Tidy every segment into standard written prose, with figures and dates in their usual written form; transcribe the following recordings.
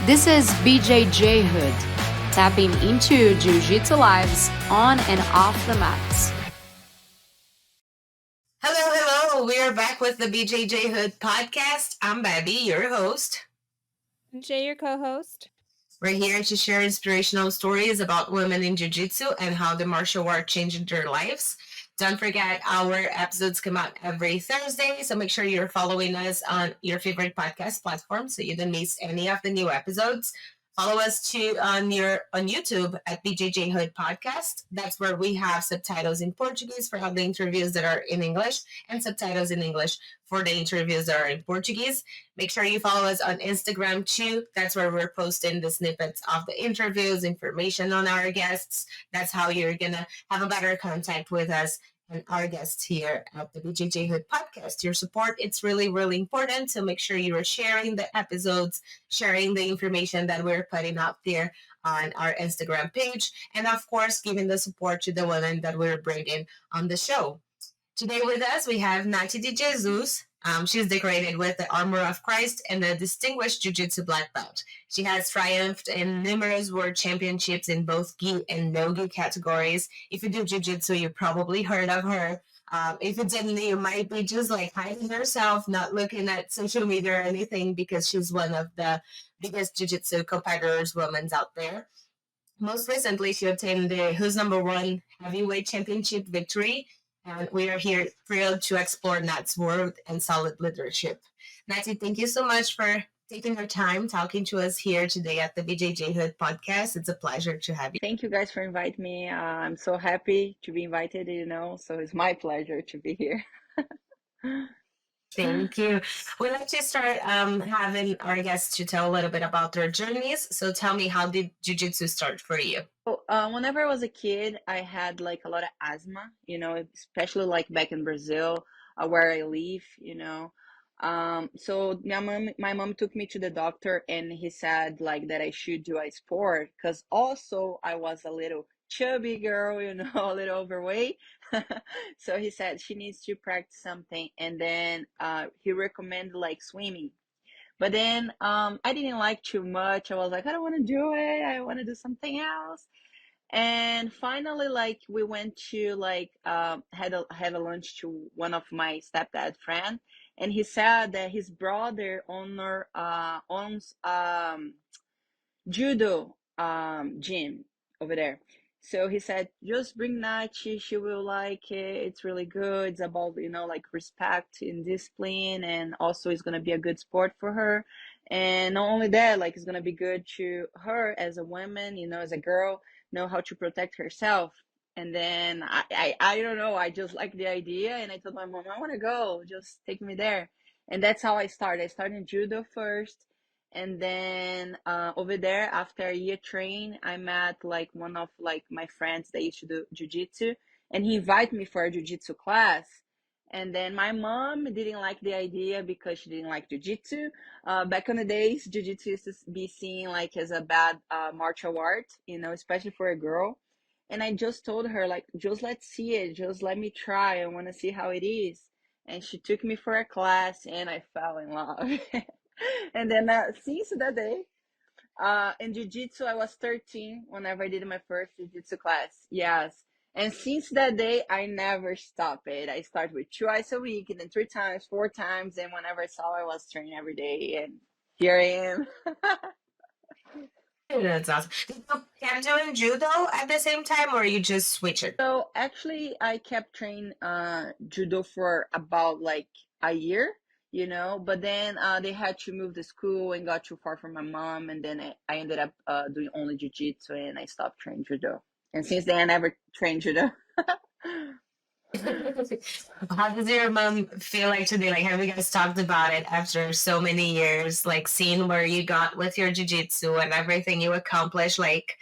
This is BJJHOOD, tapping into Jiu Jitsu lives on and off the mats. Hello. We are back with the BJJHOOD Podcast. I'm Babi, your host. And Jay, your co-host. We're here to share inspirational stories about women in Jiu Jitsu and how the martial art changed their lives. Don't forget, our episodes come out every Thursday, so make sure you're following us on your favorite podcast platform so you don't miss any of the new episodes. Follow us too on YouTube at BJJHOOD Podcast. That's where we have subtitles in Portuguese for all the interviews that are in English and subtitles in English for the interviews that are in Portuguese. Make sure you follow us on Instagram too. That's where we're posting the snippets of the interviews, information on our guests. That's how you're going to have a better contact with us and our guests here at the BJJHOOD Podcast. Your support, it's really, really important. So make sure you are sharing the episodes, sharing the information that we're putting out there on our Instagram page, and of course, giving the support to the women that we're bringing on the show. Today with us, we have Nathi De Jesus. She's decorated with the Armor of Christ and a distinguished Jiu Jitsu black belt. She has triumphed in numerous world championships in both gi and no-gi categories. If you do Jiu Jitsu, you probably heard of her. If you didn't, you might be just like hiding yourself, not looking at social media or anything, because she's one of the biggest Jiu Jitsu competitors, women out there. Most recently, she obtained the Who's Number One Heavyweight Championship victory, and we are here thrilled to explore Nat's world and solid leadership. Nathi, thank you so much for taking your time talking to us here today at the BJJHOOD Podcast. It's a pleasure to have you. Thank you guys for inviting me. I'm so happy to be invited, so it's my pleasure to be here. Thank you. We'd like to start having our guests to tell a little bit about their journeys. So tell me, how did Jiu Jitsu start for you? Whenever I was a kid, I had like a lot of asthma, especially like back in Brazil, where I live, So my mom took me to the doctor, and he said like that I should do a sport, because also I was a little chubby girl, a little overweight. So he said she needs to practice something, and then he recommended like swimming. But then I didn't like too much. I was like, I don't want to do it. I want to do something else. And finally, like we went to like had a lunch to one of my stepdad friend, and he said that his brother owns judo gym over there. So he said, just bring Nachi, she will like it. It's really good. It's about, like respect and discipline, and also it's going to be a good sport for her. And not only that, like it's going to be good to her as a woman, as a girl, know how to protect herself. And then I don't know, I just like the idea, and I told my mom, I want to go, just take me there. And that's how I started. I started in judo first. And then over there, after a year train, I met like one of like my friends that used to do jiu-jitsu, and he invited me for a jiu-jitsu class. And then my mom didn't like the idea because she didn't like jiu-jitsu. Back in the days, jiu-jitsu used to be seen like as a bad martial art, especially for a girl. And I just told her like, just let's see it, just let me try. I want to see how it is. And she took me for a class, and I fell in love. And then since that day, in jiu-jitsu, I was 13 whenever I did my first jiu-jitsu class. Yes. And since that day, I never stopped it. I started with twice a week, and then 3 times, 4 times. And whenever I saw, I was training every day. And here I am. That's awesome. Did you keep doing judo at the same time, or you just switch it? So actually, I kept training judo for about like a year, but then they had to move the school and got too far from my mom, and then I ended up doing only jiu-jitsu, and I stopped training judo. And since then, I never trained judo. How does your mom feel like today? Like, have you guys talked about it after so many years? Like, seeing where you got with your jiu-jitsu and everything you accomplished. Like,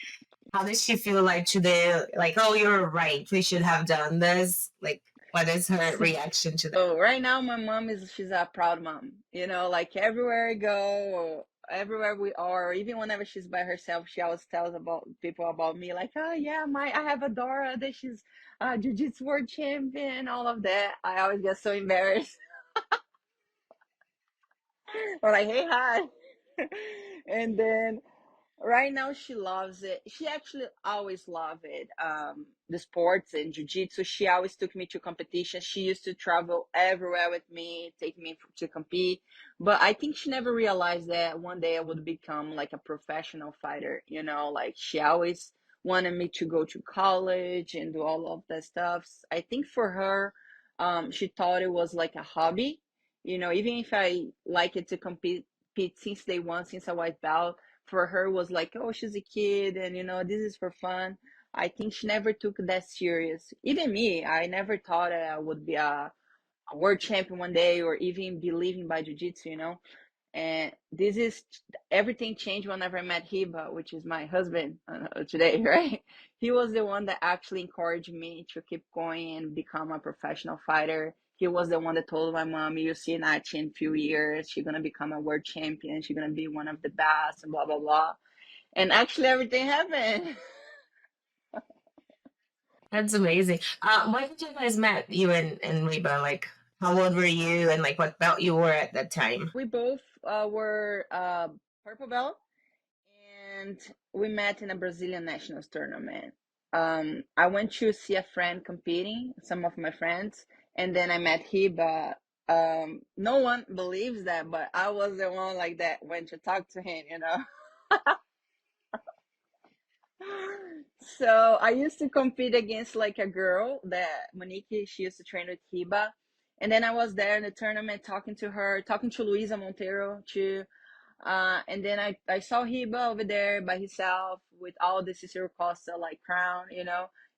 how does she feel like today? Like, oh, you're right. We should have done this. Like, what is her reaction to that? So right now, my mom she's a proud mom. Like everywhere I go, or everywhere we are, or even whenever she's by herself, she always tells people about me. Like, oh yeah, I have a Dora that she's jiu-jitsu world champion, all of that. I always get so embarrassed. Or like, hey, hi. And then right now she loves it. She actually always loved it. The sports and jiu-jitsu. She always took me to competitions. She used to travel everywhere with me, take me to compete. But I think she never realized that one day I would become like a professional fighter. Like she always wanted me to go to college and do all of that stuff. I think for her, she thought it was like a hobby. Even if I like it to compete since day one, since a white belt, for her was like, oh, she's a kid and this is for fun. I think she never took that serious. Even me, I never thought I would be a world champion one day or even be living by jiu-jitsu. And this is everything changed whenever I met Hiba, which is my husband today, right? He was the one that actually encouraged me to keep going and become a professional fighter. He was the one that told my mom, you see Nachi in a few years, she's going to become a world champion, she's going to be one of the best, and blah, blah, blah. And actually, everything happened. That's amazing. When did you guys met, you and Reba? Like, how old were you, and like what belt you were at that time? We both were purple belt, and we met in a Brazilian nationals tournament. I went to see a friend competing, some of my friends, and then I met Hiba. No one believes that, but I was the one like that went to talk to him. So I used to compete against like a girl that Monique, she used to train with Hiba. And then I was there in the tournament talking to her, talking to Luisa Monteiro too. And then I saw Hiba over there by himself with all the Cicero Costa like crown.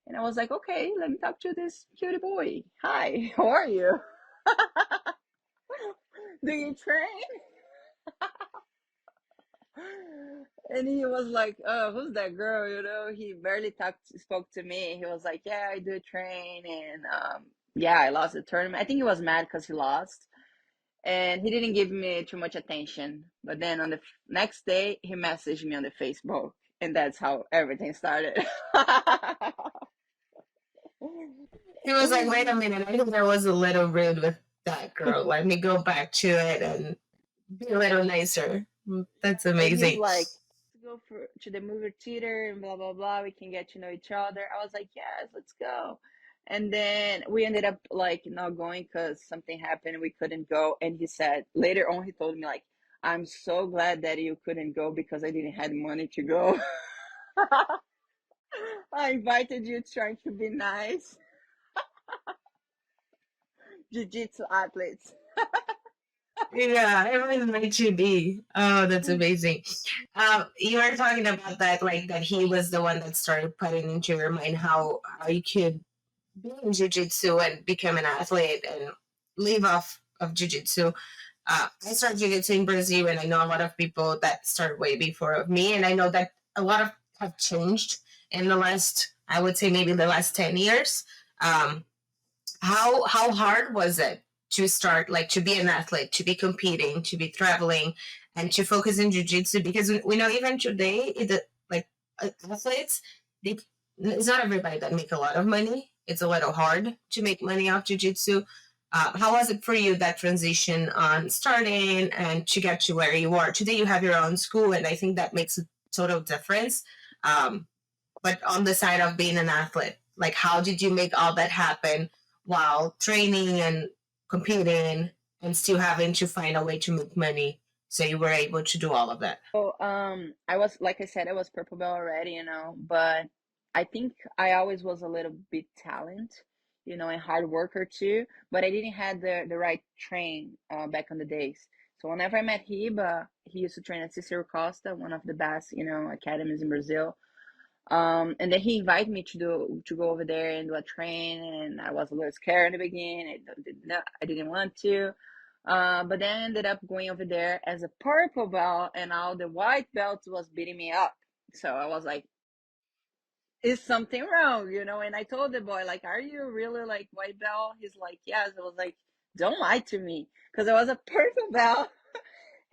And I was like, okay, let me talk to this cutie boy. Hi, how are you? Do you train? And he was like, oh, who's that girl? He barely spoke to me. He was like, yeah, I do train. And yeah, I lost the tournament. I think he was mad because he lost. And he didn't give me too much attention. But then on the next day, he messaged me on the Facebook. And that's how everything started. He was like, wait a minute, I think I was a little rude with that girl. Let me go back to it and be a little nicer. That's And he's amazing. like, let's go to the movie theater and blah, blah, blah. We can get to know each other. I was like, yes, let's go. And then we ended up like not going because something happened. We couldn't go. And he said, later on, he told me like, I'm so glad that you couldn't go because I didn't have money to go. I invited you trying to be nice. Jiu-jitsu athletes. Yeah, everyone like to be. Oh, that's amazing. You were talking about that, like that he was the one that started putting into your mind how you could be in jiu-jitsu and become an athlete and leave off of jiu-jitsu. I started jiu-jitsu in Brazil, and I know a lot of people that started way before me, and I know that a lot of have changed in the last, I would say maybe the last 10 years. Um, how hard was it to start, like to be an athlete, to be competing, to be traveling, and to focus in jiu-jitsu? Because we know even today like athletes, they, it's not everybody that make a lot of money. It's a little hard to make money off jiu-jitsu. How was it for you, that transition on starting and to get to where you are today? You have your own school, and I think that makes a total difference. um, but on the side of being an athlete, like how did you make all that happen while training and competing and still having to find a way to make money, so you were able to do all of that? So, I was, like I said, I was purple belt already, but I think I always was a little bit and hard worker too, but I didn't have the right train back on the days. So whenever I met Hiba, he used to train at Cicero Costa, one of the best, academies in Brazil. And then he invited me to go over there and do a train, and I was a little scared in the beginning. I didn't want to. But then I ended up going over there as a purple belt, and all the white belts was beating me up. So I was like, is something wrong? And I told the boy, like, are you really like white belt? He's like, yes. I was like, don't lie to me, because I was a purple belt.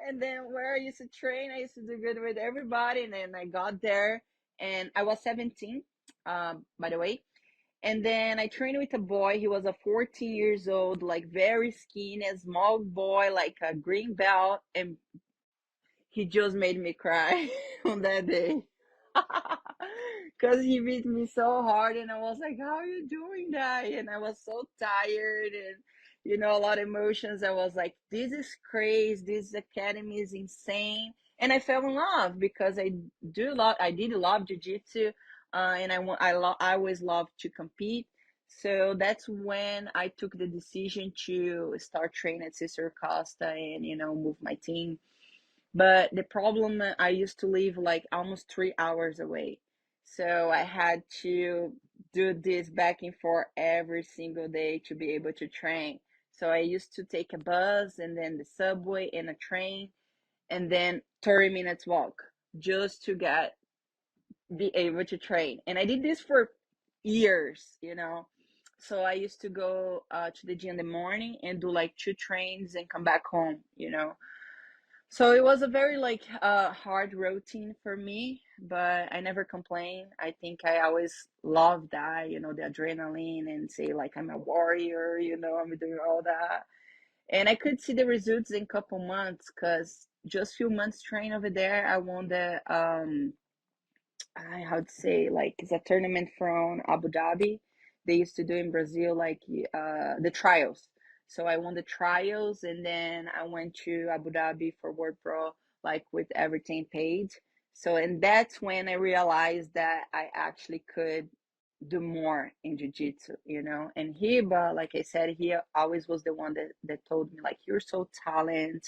And then where I used to train, I used to do good with everybody. And then I got there, and I was 17, by the way. And then I trained with a boy. He was a 14 years old, like very skinny, a small boy, like a green belt. And he just made me cry on that day. Because he beat me so hard, and I was like, how are you doing that? And I was so tired, and a lot of emotions. I was like, this is crazy, this academy is insane. And I fell in love because I did love jiu-jitsu, and I always loved to compete. So that's when I took the decision to start training at Sister Costa and move my team. But the problem, I used to live like almost 3 hours away. So I had to do this back and forth every single day to be able to train. So I used to take a bus and then the subway and a train and then 30 minutes walk just to be able to train. And I did this for years. So I used to go to the gym in the morning and do like 2 trains and come back home. So it was a very like hard routine for me, but I never complained. I think I always loved that, the adrenaline and say like I'm a warrior, I'm doing all that. And I could see the results in a couple months because just few months train over there, I won the how to say, like, it's a tournament from Abu Dhabi. They used to do in Brazil like the trials. So I won the trials, and then I went to Abu Dhabi for World Pro, like with everything paid. So and that's when I realized that I actually could do more in jiu-jitsu. And Hiba, like I said, he always was the one that told me, like, you're so talented,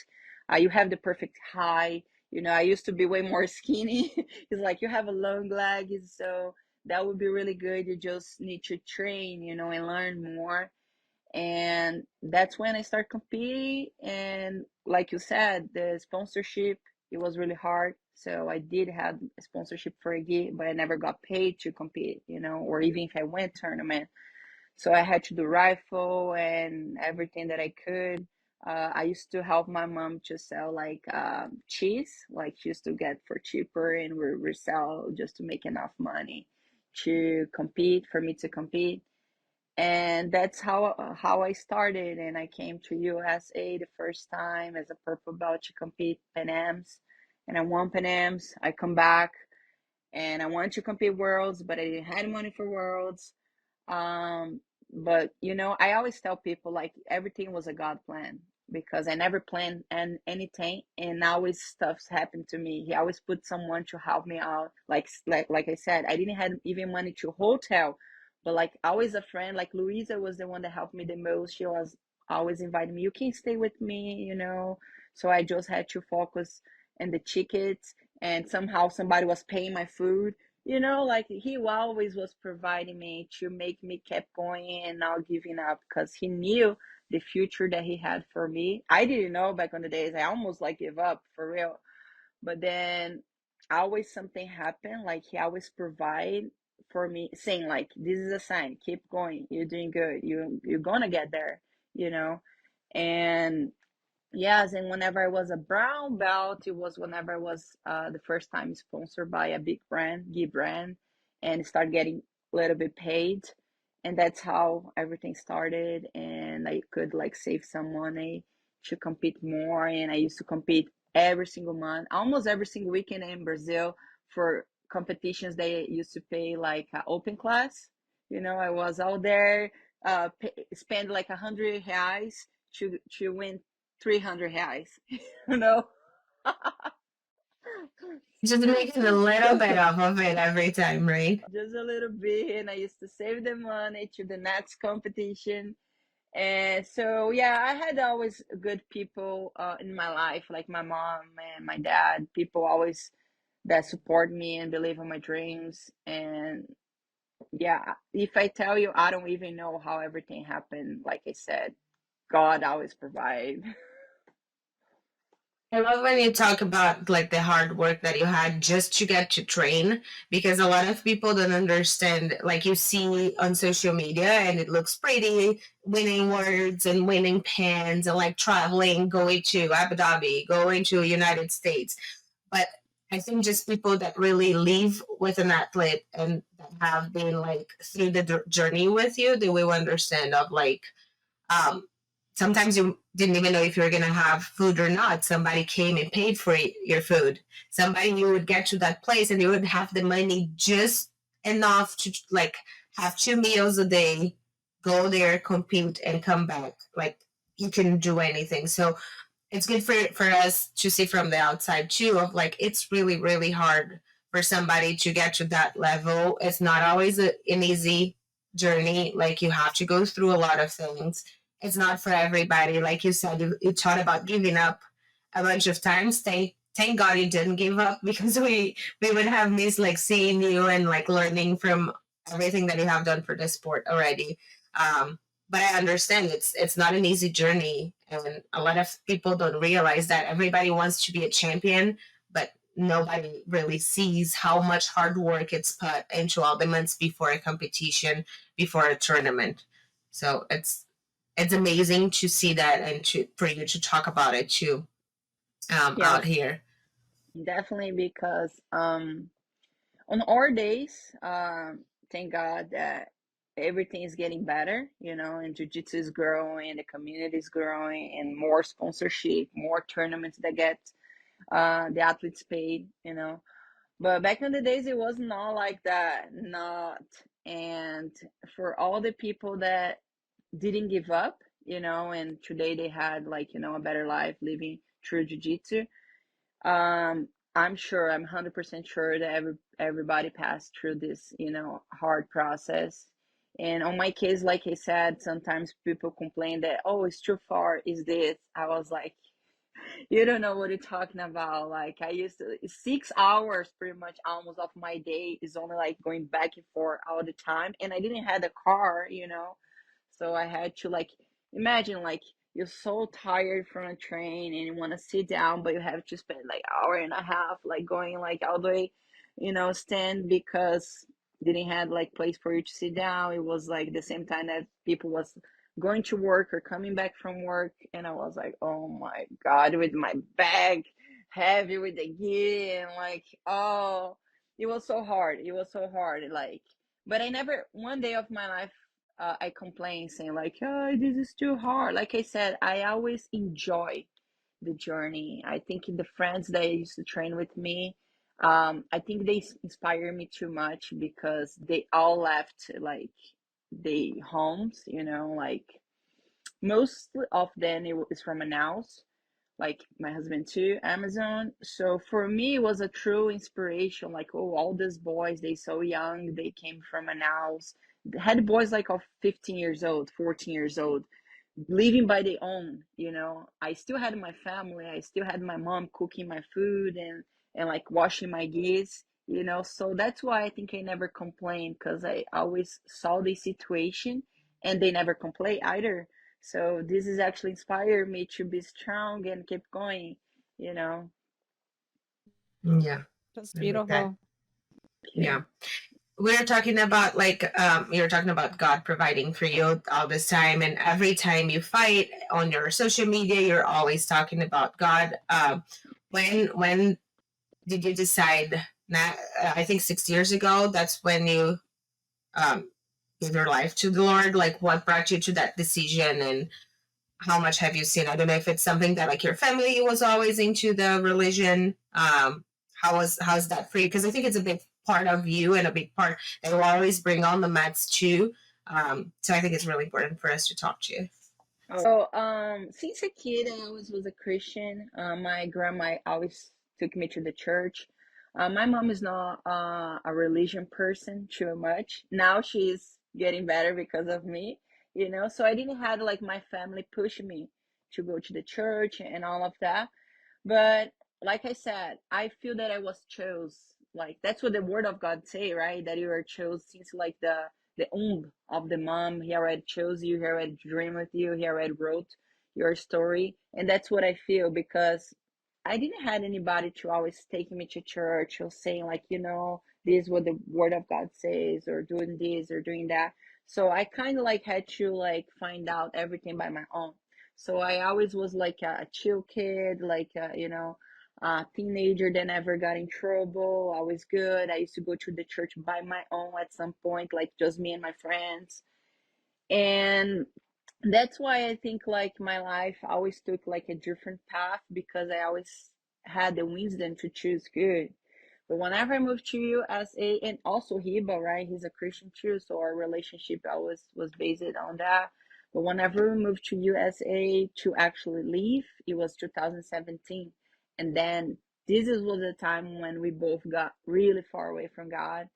you have the perfect height. I used to be way more skinny. He's like, you have a long leg, so that would be really good. You just need to train, and learn more. And that's when I started competing. And like you said, the sponsorship, it was really hard. So I did have a sponsorship for a gi, but I never got paid to compete, or even if I went tournament. So I had to do rifle and everything that I could. I used to help my mom to sell like cheese, like she used to get for cheaper, and we resell just to make enough money to compete, for me to compete. And that's how I started. And I came to USA the first time as a purple belt to compete Pan Ams, and I won Pan Ams. I come back and I wanted to compete Worlds, but I didn't have money for Worlds. But I always tell people like everything was a God plan, because I never planned anything, and always stuff's happened to me. He always put someone to help me out. Like I said, I didn't have even money to hotel, but like always a friend. Like Louisa was the one that helped me the most. She was always inviting me. You can stay with me. So I just had to focus on the tickets, and somehow somebody was paying my food. Like he always was providing me to make me kept going and not giving up, because he knew the future that he had for me. I didn't know back on the days. I almost like give up for real. But then always something happened. Like he always provide for me, saying like, this is a sign, keep going. You're doing good. You're gonna get there, you know? And yes, and whenever I was a brown belt, it was whenever I was the first time sponsored by a big brand, gi brand, and start getting a little bit paid. And that's how everything started. And I could like save some money to compete more. And I used to compete every single month, almost every single weekend in Brazil for competitions. They used to pay like open class. I was out there, spend like 100 reais to win 300 reais, you know? Just making a little bit off of it every time, right? Just a little bit. And I used to save the money to the next competition. And so, yeah, I had always good people in my life, like my mom and my dad, people always that support me and believe in my dreams. And yeah, if I tell you, I don't even know how everything happened. Like I said, God always provide. I love when you talk about like the hard work that you had just to get to train, because a lot of people don't understand. Like you see on social media and it looks pretty, winning words and winning pens and like traveling, going to Abu Dhabi, going to United States. But I think just people that really live with an athlete and that have been like through the journey with you, they will understand of like um sometimes you didn't even know if you were going to have food or not. Somebody came and paid for your food. Somebody, you would get to that place and you would have the money just enough to like have 2 meals a day, go there, compete, and come back. Like you can do anything. So it's good for us to see from the outside too, of like it's really really hard for somebody to get to that level. It's not always an easy journey. Like you have to go through a lot of things. It's not for everybody. Like you said, you thought about giving up a bunch of times. Thank God you didn't give up, because we would have missed like seeing you and like learning from everything that you have done for the sport already. um but I understand it's not an easy journey, and a lot of people don't realize that. Everybody wants to be a champion, but nobody really sees how much hard work it's put into all the months before a competition, before a tournament. So it's amazing to see that, and to for you to talk about it too, Yeah, out here. definitely, because on our days, thank God that everything is getting better, and jiu-jitsu is growing, the community is growing, and more sponsorship, more tournaments that get the athletes paid. But back in the days, it was not like that, not. And for all the people that didn't give up, and today they had like, a better life living through jiu-jitsu. I'm sure, I'm 100% sure that everybody passed through this, hard process. And on my case, like I said, sometimes people complain that, oh, it's too far, is this? I was like, you don't know what you're talking about. Like, I used to 6 hours pretty much almost of my day is only like going back and forth all the time. And I didn't have a car. So I had to like imagine like you're so tired from a train and you want to sit down, but you have to spend like hour and a half like going like all the way, stand, because didn't have like place for you to sit down. It was like the same time that people was going to work or coming back from work, and I was like, oh my God, with my bag heavy with the gear, and like, oh, it was so hard. It was so hard. Like, but I never one day of my life I complain saying like, oh, this is too hard. Like I said, I always enjoy the journey. I think the friends that used to train with me, I think they inspire me too much, because they all left like they homes, like most of them is from Manaus, like my husband too, Amazon. So for me, it was a true inspiration. Like, oh, all these boys, they so young, they came from Manaus. They had boys like of 15 years old, 14 years old, living by their own. I still had my family. I still had my mom cooking my food and like washing my geese. So that's why I think I never complained, because I always saw the situation, and they never complain either. So this is actually inspired me to be strong and keep going. Yeah, That's I like that. beautiful. Yeah. We're talking about like you're talking about God providing for you all this time, and every time you fight on your social media, you're always talking about God. When did you decide? Not, I think 6 years ago. That's when you um, gave your life to the Lord. Like, what brought you to that decision, and how much have you seen? I don't know if it's something that like your family was always into the religion. How's that for you? Because I think it's a big part of you, and a big part that will always bring on the mats too. So I think it's really important for us to talk to you. So, since a kid, I always was a Christian. My grandma always took me to the church. My mom is not a religion person too much. Now she's getting better because of me. So I didn't have like my family push me to go to the church and all of that. But like I said, I feel that I was chose. Like that's what the word of God say, right? That you are chose since like the womb of the mom. He already chose you. He already dreamed with you. He already wrote your story, and that's what I feel, because I didn't have anybody to always take me to church or saying like, this is what the word of God says, or doing this or doing that. So I kind of like had to like find out everything by my own. So I always was like a chill kid, like a teenager that never got in trouble. I was good. I used to go to the church by my own at some point, like just me and my friends. And that's why I think like my life always took like a different path, because I always had the wisdom to choose good. But whenever I moved to USA, and also Hiba, right? He's a Christian too, so our relationship always was based on that. But whenever we moved to USA to actually leave, it was 2017. And then was the time when we both got really far away from God.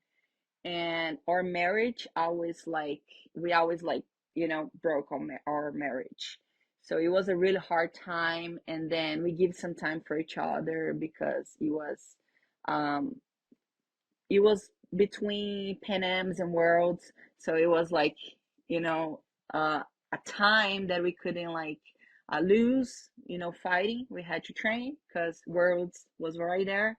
And our marriage always like, we always like, broke our marriage. So it was a really hard time. And then we give some time for each other, because um, it was between Panams and Worlds, so it was like, you know a time that we couldn't like lose, fighting. We had to train because Worlds was right there.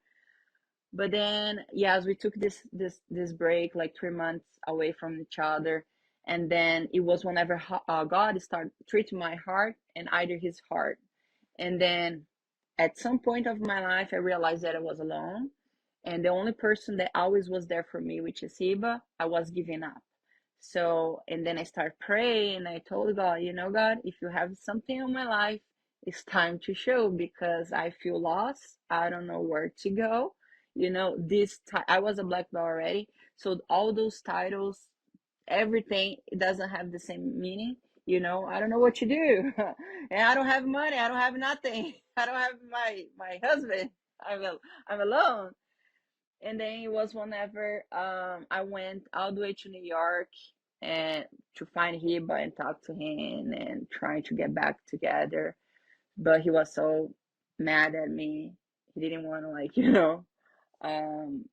But then, yes, we took this break, like 3 months away from each other. And then it was whenever God started treating my heart and either his heart. And then at some point of my life, I realized that I was alone. And the only person that always was there for me, which is Hiba, I was giving up. So, and then I started praying, and I told God, God, if you have something in my life, it's time to show, because I feel lost. I don't know where to go. I was a black belt already. So all those titles, everything, it doesn't have the same meaning. I don't know what to do. And I don't have money. I don't have nothing. I don't have my husband. I'm alone. And then it was whenever I went all the way to New York and to find Hiba and talk to him and trying to get back together. But he was so mad at me. He didn't want to like, um,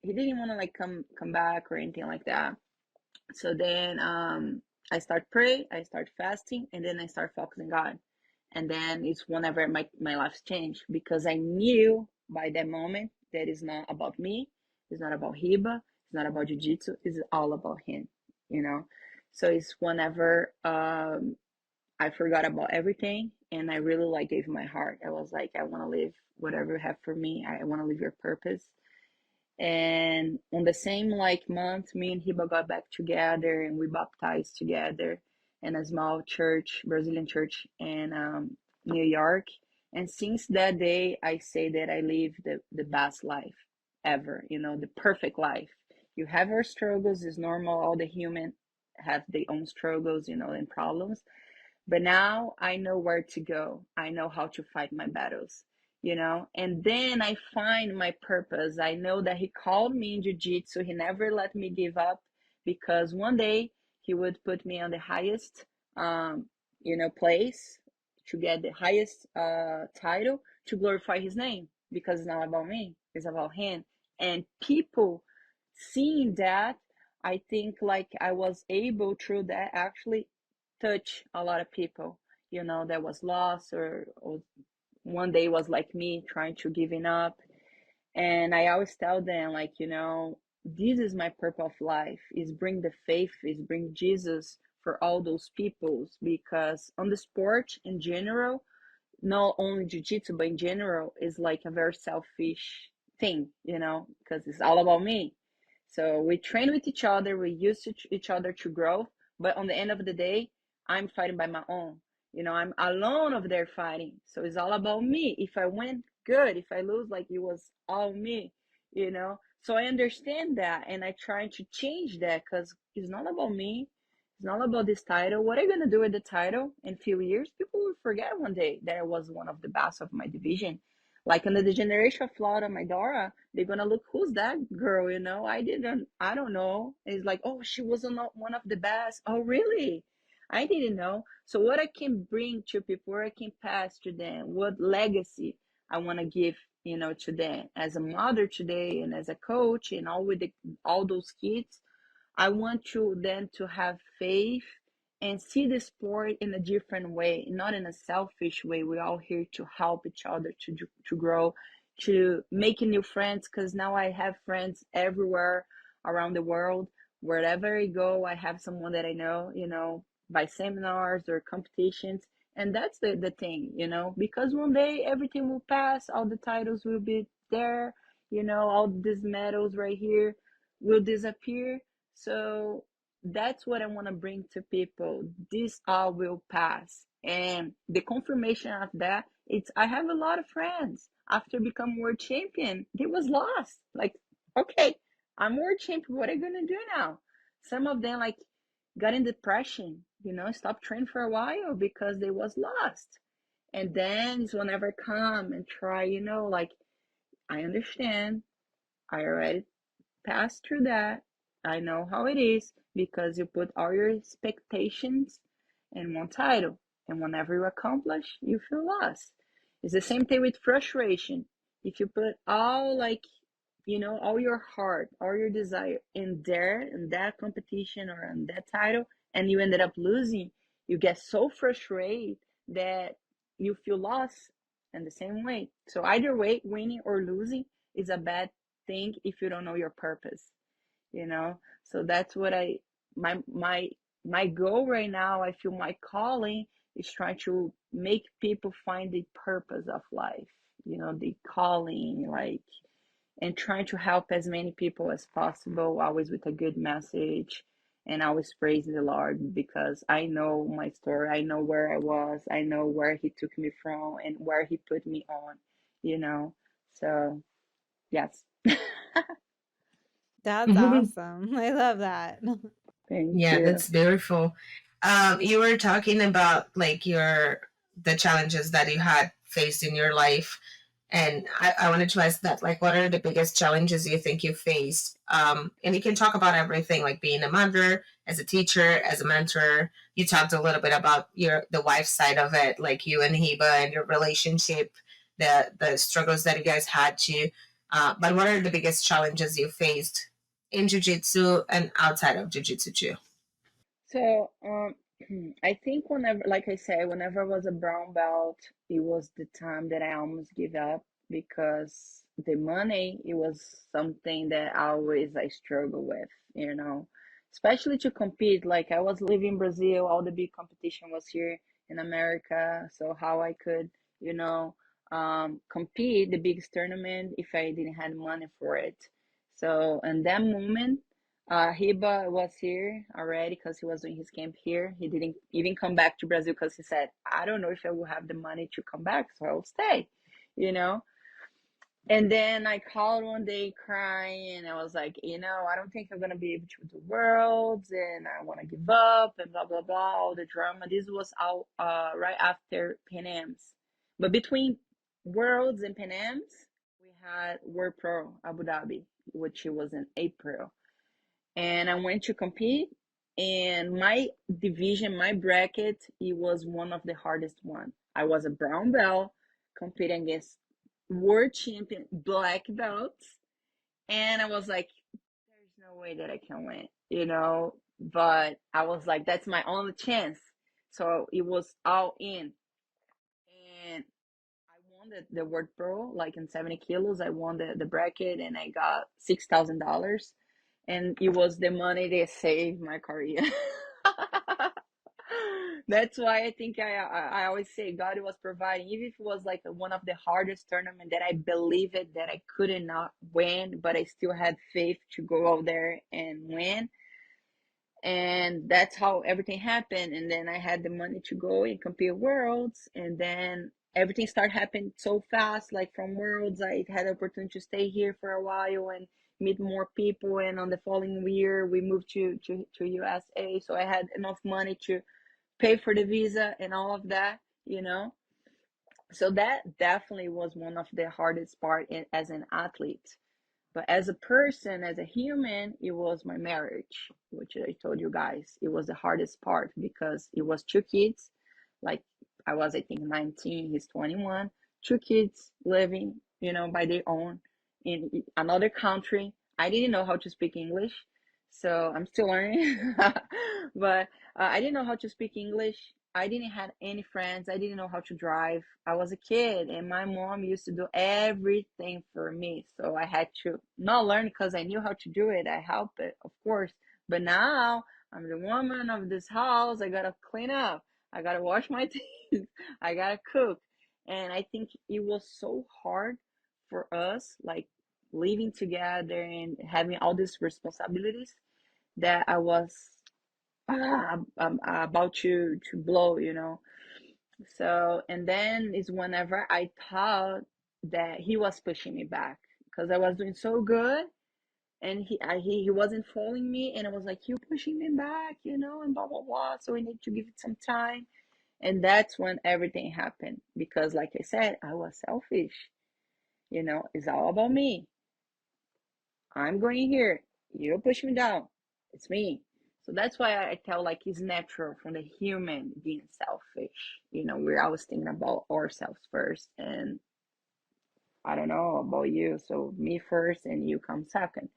he didn't want to like come back or anything like that. So then I start pray, I start fasting, and then I start focusing God. And then it's whenever my life changed, because I knew by that moment that it's not about me, it's not about Hiba, it's not about Jiu Jitsu, it's all about him, you know. So it's whenever I forgot about everything, and I really like gave my heart. I was like, I want to live whatever you have for me. I want to live your purpose. And on the same like month, me and Hiba got back together, and we baptized together in a small church, Brazilian church in New York. And since that day, I say that I live the best life ever, the perfect life. You have your struggles, it's normal. All the human have their own struggles, and problems. But now I know where to go. I know how to fight my battles. And then I find my purpose. I know that he called me in jiu-jitsu. He never let me give up, because one day he would put me on the highest, place to get the highest title to glorify his name, because it's not about me. It's about him. And people seeing that, I think like I was able through that actually touch a lot of people, that was lost, or one day was like me trying to giving up. And I always tell them like, this is my purpose of life, is bring the faith, is bring Jesus for all those peoples. Because on the sport in general, not only jiu-jitsu but in general, is like a very selfish thing, because it's all about me. So we train with each other, we use each other to grow, but on the end of the day, I'm fighting by my own. I'm alone over there fighting, so it's all about me. If I win, good. If I lose, like, it was all me. So I understand that, and I try to change that, because it's not about me. It's not about this title. What are you gonna do with the title in a few years? People will forget one day that I was one of the best of my division. Like in the generation of Florida, my Dora, they're gonna look, who's that girl? I don't know. It's like, oh, she was not one of the best. Oh, really? I didn't know. So what I can bring to people, what I can pass to them, what legacy I want to give, to them as a mother today, and as a coach, and all those kids. I want you then to have faith and see the sport in a different way, not in a selfish way. We're all here to help each other to grow, to make new friends, because now I have friends everywhere around the world. Wherever I go, I have someone that I know, by seminars or competitions. And that's the thing, because one day everything will pass, all the titles will be there, all these medals right here will disappear. So that's what I want to bring to people. This all will pass. And the confirmation of that, it's I have a lot of friends after become world champion. They was lost. Like, okay, I'm world champion. What am I gonna do now? Some of them like got in depression, stopped training for a while because they was lost. And then this will never come and try, like, I understand. I already passed through that. I know how it is because you put all your expectations in one title. And whenever you accomplish, you feel lost. It's the same thing with frustration. If you put all all your heart, all your desire in there, in that competition or in that title, and you ended up losing, you get so frustrated that you feel lost in the same way. So either way, winning or losing is a bad thing if you don't know your purpose. So that's what my goal right now. I feel my calling is trying to make people find the purpose of life, the calling, like, and trying to help as many people as possible, always with a good message, and always praising the Lord because I know my story. I know where I was. I know where He took me from and where He put me on. So, yes. That's awesome. I love that. Thank Yeah, you. that's beautiful. You were talking about like the challenges that you had faced in your life, and I wanted to ask that, like, what are the biggest challenges you think you faced? And you can talk about everything, like being a mother, as a teacher, as a mentor. You talked a little bit about the wife side of it, like you and Heba and your relationship, the struggles that you guys had to. But what are the biggest challenges you faced in jiu-jitsu and outside of jiu-jitsu too? So, I think whenever, like I said, whenever I was a brown belt, it was the time that I almost give up because the money, it was something that I struggle with, especially to compete. Like I was living in Brazil, all the big competition was here in America. So how I could, you know, compete the biggest tournament if I didn't have money for it. So in that moment, Hiba was here already because he was doing his camp here. He didn't even come back to Brazil because he said, I don't know if I will have the money to come back, so I'll stay, you know? And then I called one day crying, and I was like, I don't think I'm going to be able to do Worlds, and I want to give up, and blah, blah, blah, all the drama. This was out right after Pan Am's. But between Worlds and Pan Am's, we had World Pro Abu Dhabi, which was in April, and I went to compete. And my division, my bracket, it was one of the hardest one. I was a brown belt competing against world champion black belts, and I was like, "There's no way that I can win." But I was like, "That's my only chance." So it was all in, and I won the World Pro like in 70 kilos. I won the bracket, and I got $6,000, and it was the money that saved my career. That's why I think I always say God was providing, even if it was like one of the hardest tournament that I believe it that I could not win, but I still had faith to go out there and win. And that's how everything happened. And then I had the money to go and compete Worlds, and then everything started happening so fast. Like from Worlds, I had the opportunity to stay here for a while and meet more people, and on the following year we moved to USA, so I had enough money to pay for the visa and all of that. So that definitely was one of the hardest part as an athlete. But as a person, as a human, it was my marriage, which I told you guys. It was the hardest part because it was two kids. Like I was, I think, 19, he's 21. Two kids living, by their own in another country. I didn't know how to speak English, so I'm still learning. But I didn't know how to speak English. I didn't have any friends. I didn't know how to drive. I was a kid, and my mom used to do everything for me. So I had to not learn because I knew how to do it. I helped it, of course. But now I'm the woman of this house. I gotta clean up. I gotta wash my teeth. I gotta cook. And I think it was so hard for us, like living together and having all these responsibilities, that I was I'm about to blow, you know. So, and then is whenever I thought that he was pushing me back because I was doing so good, and he wasn't following me, and I was like, "You pushing me back, you know," and blah blah blah. So we need to give it some time, and that's when everything happened because, like I said, I was selfish. You know, it's all about me. I'm going here. You push me down. It's me. So that's why I tell like it's natural from the human being selfish. You know, we're always thinking about ourselves first, and I don't know about you. So me first, and you come second.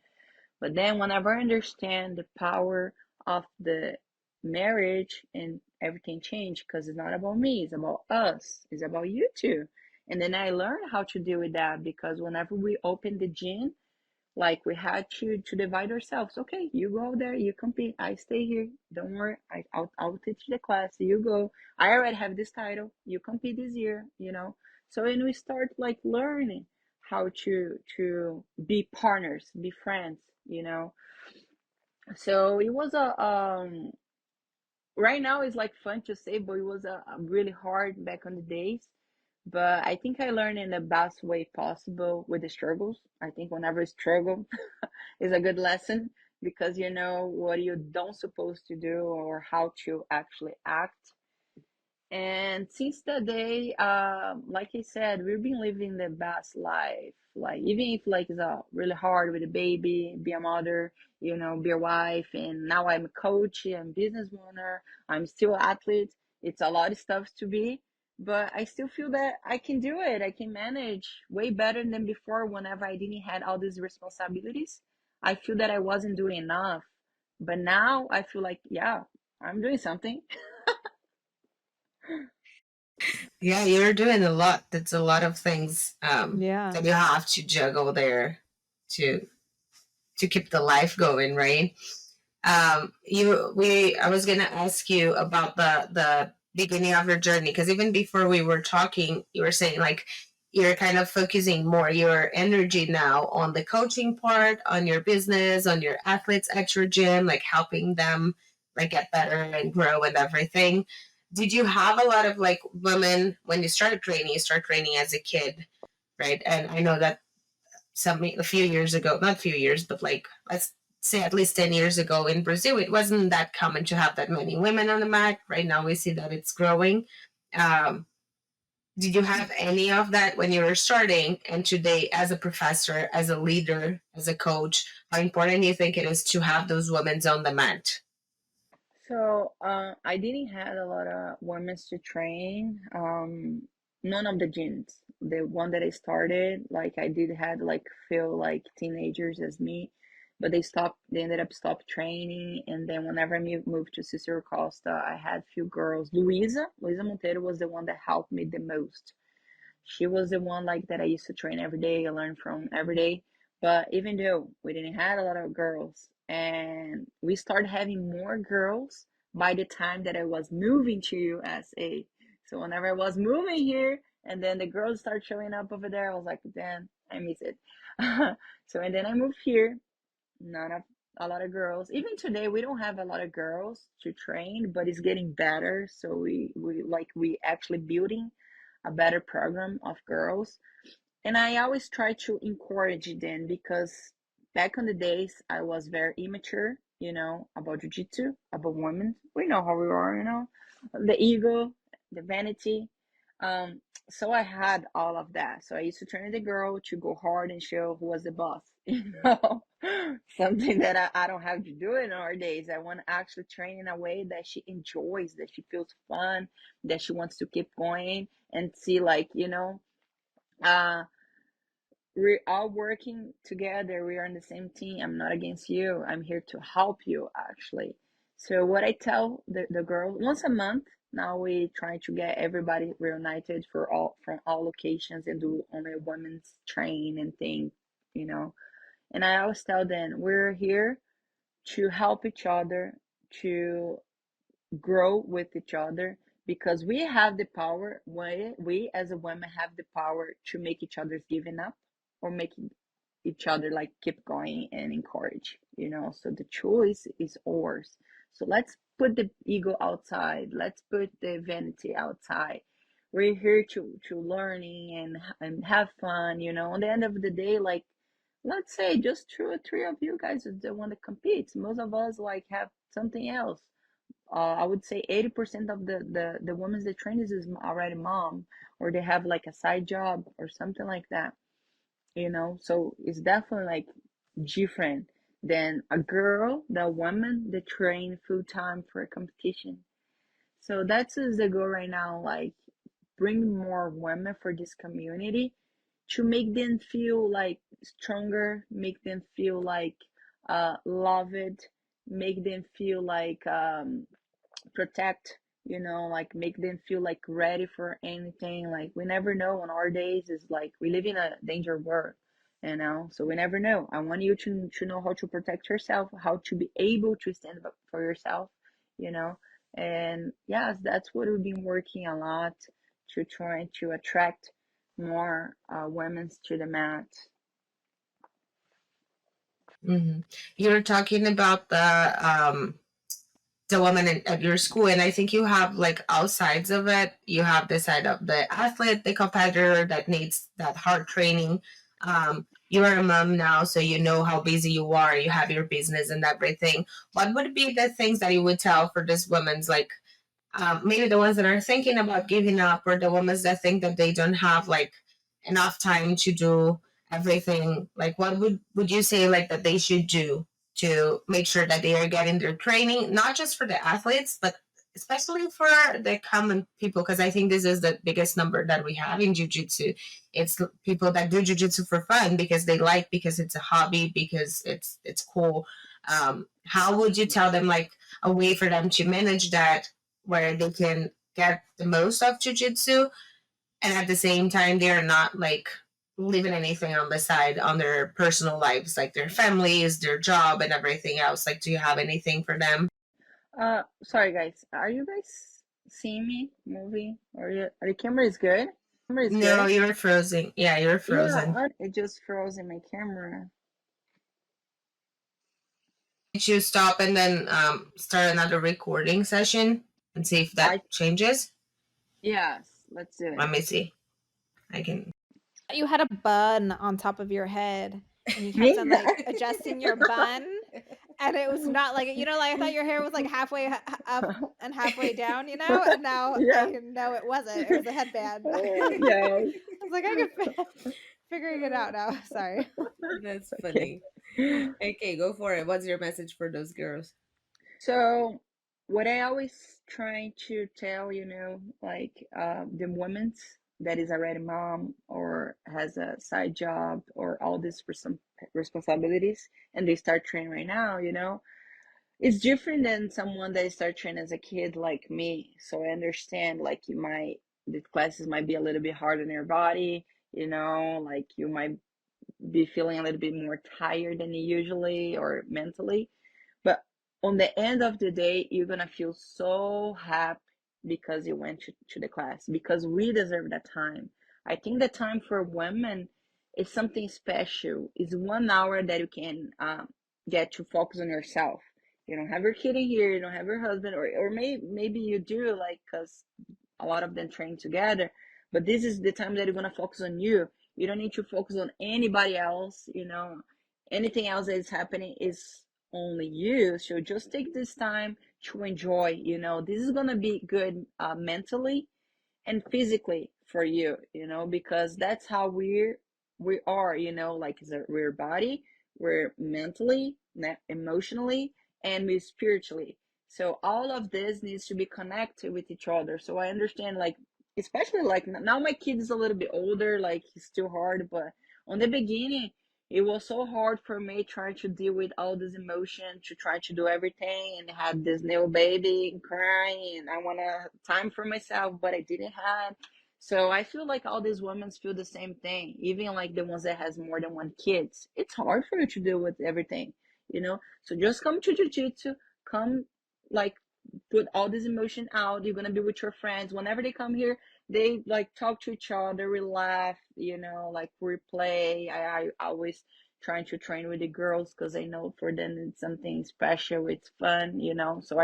But then whenever I understand the power of the marriage and everything changed because it's not about me, it's about us, it's about you too. And then I learned how to deal with that because whenever we open the gym, like we had to divide ourselves. Okay, you go there, you compete. I stay here. Don't worry. I'll teach the class. You go. I already have this title. You compete this year. You know. So when we start like learning how to be partners, be friends. You know. So it was a right now it's like fun to say, but it was a really hard back on the days. But I think I learned in the best way possible with the struggles. I think whenever I struggle is a good lesson because you know what you don't supposed to do or how to actually act. And since that day, like I said, we've been living the best life. Like even if like it's really hard with a baby, be a mother, you know, be a wife, and now I'm a coach, I'm business owner, I'm still an athlete. It's a lot of stuff to be, but I still feel that I can do it. I can manage way better than before whenever I didn't had all these responsibilities. I feel that I wasn't doing enough, but now I feel like, yeah, I'm doing something. Yeah, you're doing a lot. That's a lot of things Yeah. that you have to juggle there to keep the life going, right? I was gonna ask you about the beginning of your journey because even before we were talking, you were saying like you're kind of focusing more your energy now on the coaching part, on your business, on your athletes at your gym, like helping them like get better and grow and everything. Did you have a lot of like women when you started training? You start training as a kid, right? And I know that a few years ago, not a few years, but like let's say at least 10 years ago in Brazil, it wasn't that common to have that many women on the mat. Right now, we see that it's growing. Um, did you have any of that when you were starting? And today, as a professor, as a leader, as a coach, how important do you think it is to have those women on the mat? So, I didn't had a lot of women to train. None of the gyms. The one that I started, like I did had like feel like teenagers as me, but they stopped. They ended up stop training. And then whenever I moved to Cicero Costa, I had few girls. Luisa Monteiro was the one that helped me the most. She was the one like that I used to train every day. I learned from every day. But even though we didn't have a lot of girls, and we started having more girls by the time that I was moving to USA. So whenever I was moving here, and then the girls start showing up over there, I was like, damn, I miss it. So and then I moved here. Not a lot of girls. Even today, we don't have a lot of girls to train, but it's getting better. So we actually building a better program of girls. And I always try to encourage them because back in the days I was very immature, you know, about jiu-jitsu, about women. We know how we are, you know, the ego, the vanity. Um, so I had all of that. So I used to train the girl to go hard and show who was the boss, you know, something that I don't have to do it nowadays. I want to actually train in a way that she enjoys, that she feels fun, that she wants to keep going and see like, you know, uh we're all working together. We are on the same team. I'm not against you. I'm here to help you, actually. So what I tell the girl once a month, now we try to get everybody reunited for all from all locations and do only women's train and thing, you know. And I always tell them we're here to help each other, to grow with each other because we have the power. We as a woman have the power to make each other's giving up or make each other like keep going and encourage, you know. So the choice is ours. So let's put the ego outside. Let's put the vanity outside. We're here to learning and have fun, you know. On the end of the day, like, let's say just two or three of you guys is the one that competes. Most of us like have something else. I would say 80% of the women that train is already mom, or they have like a side job or something like that, you know. So it's definitely like different than a girl, the woman that train full time for a competition. So that's the goal right now, like bring more women for this community to make them feel like stronger, make them feel like loved, make them feel like protect, you know, like make them feel like ready for anything. Like we never know on our days, is like we live in a danger world, you know, so we never know. I want you to know how to protect yourself, how to be able to stand up for yourself, you know. And yes, that's what we've been working a lot to try to attract more women to the mat. Mm-hmm. You're talking about the woman at your school, and I think you have like all sides of it. You have the side of the athlete, the competitor that needs that hard training. You are a mom now, so you know how busy you are. You have your business and everything. What would be the things that you would tell for this woman's like maybe the ones that are thinking about giving up, or the ones that think that they don't have like enough time to do everything? Like what would you say like that they should do to make sure that they are getting their training, not just for the athletes but especially for the common people? Because I think this is the biggest number that we have in jiu-jitsu. It's people that do jiu-jitsu for fun, because they like, because it's a hobby, because it's cool. How would you tell them like a way for them to manage that, where they can get the most of jujitsu, and at the same time they're not like leaving anything on the side on their personal lives, like their families, their job, and everything else? Like, do you have anything for them? Sorry guys, are you guys seeing me moving, or are the camera is good? No, you're frozen. Yeah, you're frozen. Yeah, it just froze in my camera. Did you stop and then start another recording session and see if that changes? Yes, let's do Let it. me see. I can. You had a bun on top of your head, and you kept on like adjusting your bun, and it was not like, you know, like I thought your hair was like halfway up and halfway down, you know, and now Yeah. I know it wasn't. It was a headband. Yeah. I was like, I can figuring it out now. Sorry. That's funny. Okay, go for it. What's your message for those girls? So what I always try to tell, you know, like the women's that is already mom or has a side job or all these responsibilities, and they start training right now, you know, it's different than someone that start training as a kid like me. So I understand like the classes might be a little bit hard on your body, you know, like you might be feeling a little bit more tired than you usually, or mentally. But on the end of the day, you're gonna feel so happy because you went to the class, because we deserve that time. I think the time for women is something special. It's 1 hour that you can get to focus on yourself. You don't have your kid in here, you don't have your husband, or maybe you do, like, because a lot of them train together. But this is the time that you're gonna focus on you. You don't need to focus on anybody else, you know. Anything else that is happening is only you. So just take this time to enjoy, you know. This is gonna be good mentally and physically for you, you know, because that's how we are, you know, like we're body, we're mentally, emotionally, and we're spiritually. So all of this needs to be connected with each other. So I understand, like, especially like now my kid is a little bit older, like he's still hard, but on the beginning it was so hard for me trying to deal with all this emotion, to try to do everything, and have this new baby crying, and I want to time for myself, but I didn't have. So I feel like all these women feel the same thing, even like the ones that has more than one kids. It's hard for you to deal with everything, you know. So just come to jiu-jitsu, come, like, put all this emotion out. You're gonna be with your friends. Whenever they come here, they like talk to each other, we laugh, you know, like we play. I always trying to train with the girls because I know for them it's something special, it's fun, you know. So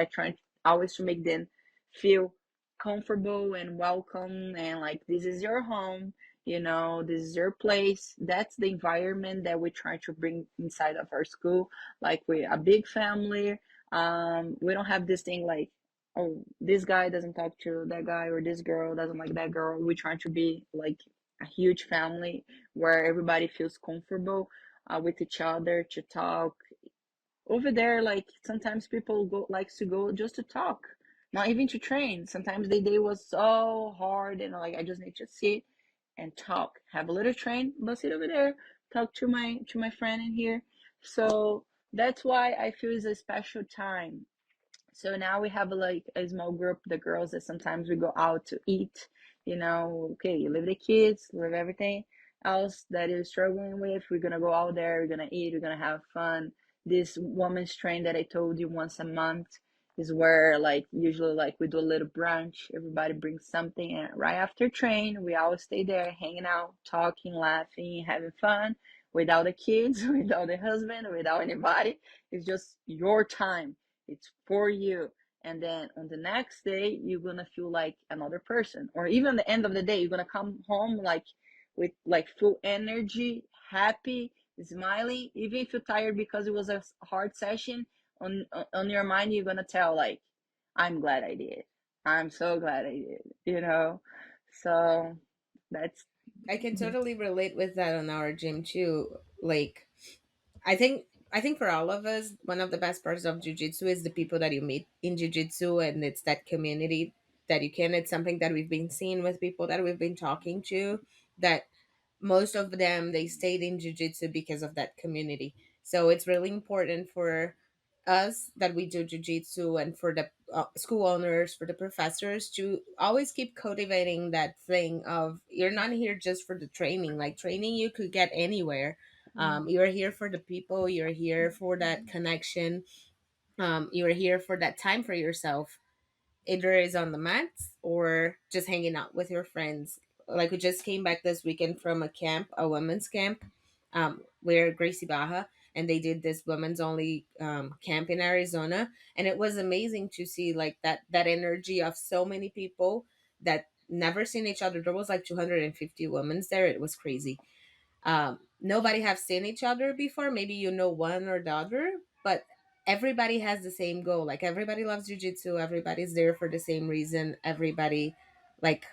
always to make them feel comfortable and welcome, and like this is your home, this is your place. That's the environment that we try to bring inside of our school. Like we're a big family. We don't have this thing like, oh, this guy doesn't talk to that guy, or this girl doesn't like that girl. We try to be like a huge family where everybody feels comfortable with each other to talk. Over there, like sometimes people go likes to go just to talk, not even to train. Sometimes the day was so hard and like I just need to sit and talk, have a little train, but sit over there, talk to my friend in here. So that's why I feel it's a special time. So now we have like a small group, the girls, that sometimes we go out to eat. Okay, you leave the kids, leave everything else that you're struggling with. We're gonna go out there, we're gonna eat, we're gonna have fun. This woman's train that I told you, once a month, is where like usually like we do a little brunch. Everybody brings something, and right after train, we all stay there hanging out, talking, laughing, having fun, without the kids, without the husband, without anybody. It's just your time, it's for you. And then on the next day, you're gonna feel like another person. Or even the end of the day, you're gonna come home like with like full energy, happy, smiling. Even if you're tired because it was a hard session, on your mind, you're gonna tell like, I'm glad I did. I'm so glad I did. So that's I can totally relate with that on our gym too. Like, I think I think for all of us, one of the best parts of jiu-jitsu is the people that you meet in jiu-jitsu, and it's that community that you can. It's something that we've been seeing with people that we've been talking to, that most of them, they stayed in jiu-jitsu because of that community. So it's really important for us that we do jiu-jitsu, and for the school owners, for the professors, to always keep cultivating that thing of, you're not here just for the training. Like, training you could get anywhere. You're here for the people, you're here for that connection, you're here for that time for yourself, either is on the mats or just hanging out with your friends. Like, we just came back this weekend from a camp, a women's camp, where Gracie Baja, and they did this women's only camp in Arizona, and it was amazing to see like that energy of so many people that never seen each other. There was like 250 women there. It was crazy. Nobody have seen each other before. Maybe one or the other, but everybody has the same goal. Like, everybody loves jujitsu. Everybody's there for the same reason. Everybody, like,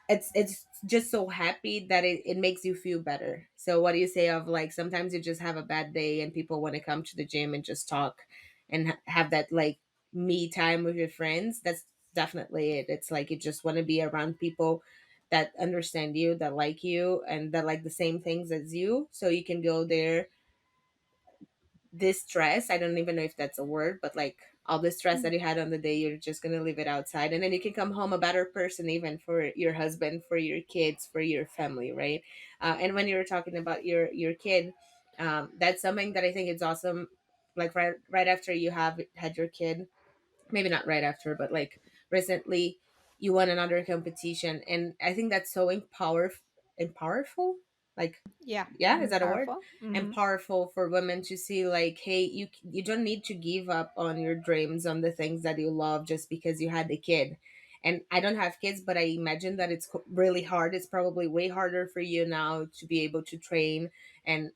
it's just so happy that it makes you feel better. So what do you say of, like, sometimes you just have a bad day and people want to come to the gym and just talk and have that like me time with your friends? That's definitely it. It's like you just want to be around people that understand you, that like you, and that like the same things as you, so you can go there, this stress, I don't even know if that's a word, but like all the stress that you had on the day, you're just gonna leave it outside, and then you can come home a better person, even for your husband, for your kids, for your family, right? And when you were talking about your kid, that's something that I think is awesome. Like, right after you have had your kid, maybe not right after, but like recently, you won another competition, and I think that's so powerful. Like, Yeah. yeah, is that a word? Powerful. And powerful for women to see, like, hey, you don't need to give up on your dreams, on the things that you love, just because you had a kid. And I don't have kids, but I imagine that it's really hard. It's probably way harder for you now to be able to train and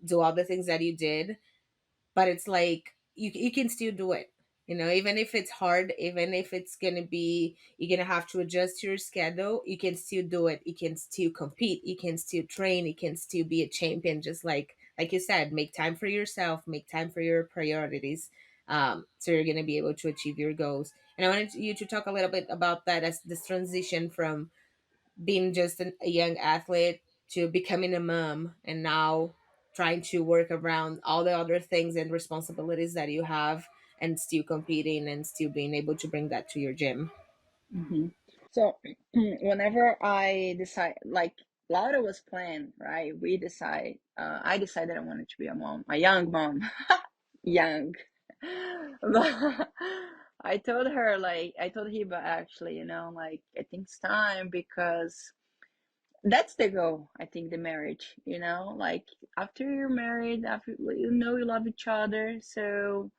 do all the things that you did, but it's like you can still do it, even if it's hard, even if it's gonna be, you're gonna have to adjust your schedule, you can still do it, you can still compete, you can still train, you can still be a champion, just like you said, make time for yourself, make time for your priorities, so you're gonna be able to achieve your goals. And I wanted you to talk a little bit about that, as this transition from being just a young athlete to becoming a mom, and now trying to work around all the other things and responsibilities that you have, and still competing and still being able to bring that to your gym. hmm So whenever I decide, like Laura was planned, right? I decided I wanted to be a mom, a young mom, young. But I told her, like, I told Hiba actually, like, I think it's time, because that's the goal. I think the marriage, like after you're married, after you love each other, so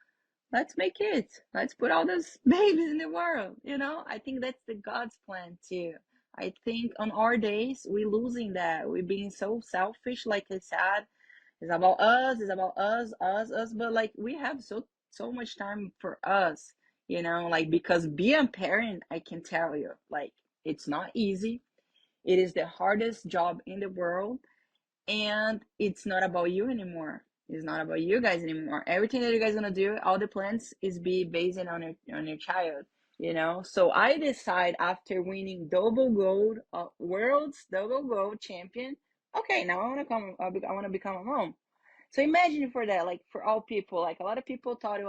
let's make kids. Let's put all those babies in the world. I think that's the God's plan too. I think on our days we're losing that. We're being so selfish, like I said. It's about us. It's about us. But like we have so much time for us. Like because being a parent, I can tell you, like it's not easy. It is the hardest job in the world, and it's not about you anymore. It's not about you guys anymore. Everything that you guys gonna do, all the plans is be based on your child. So I decide after winning double gold, world's double gold champion. Okay, now I want to become a mom. So imagine for that, like for all people, like a lot of people thought it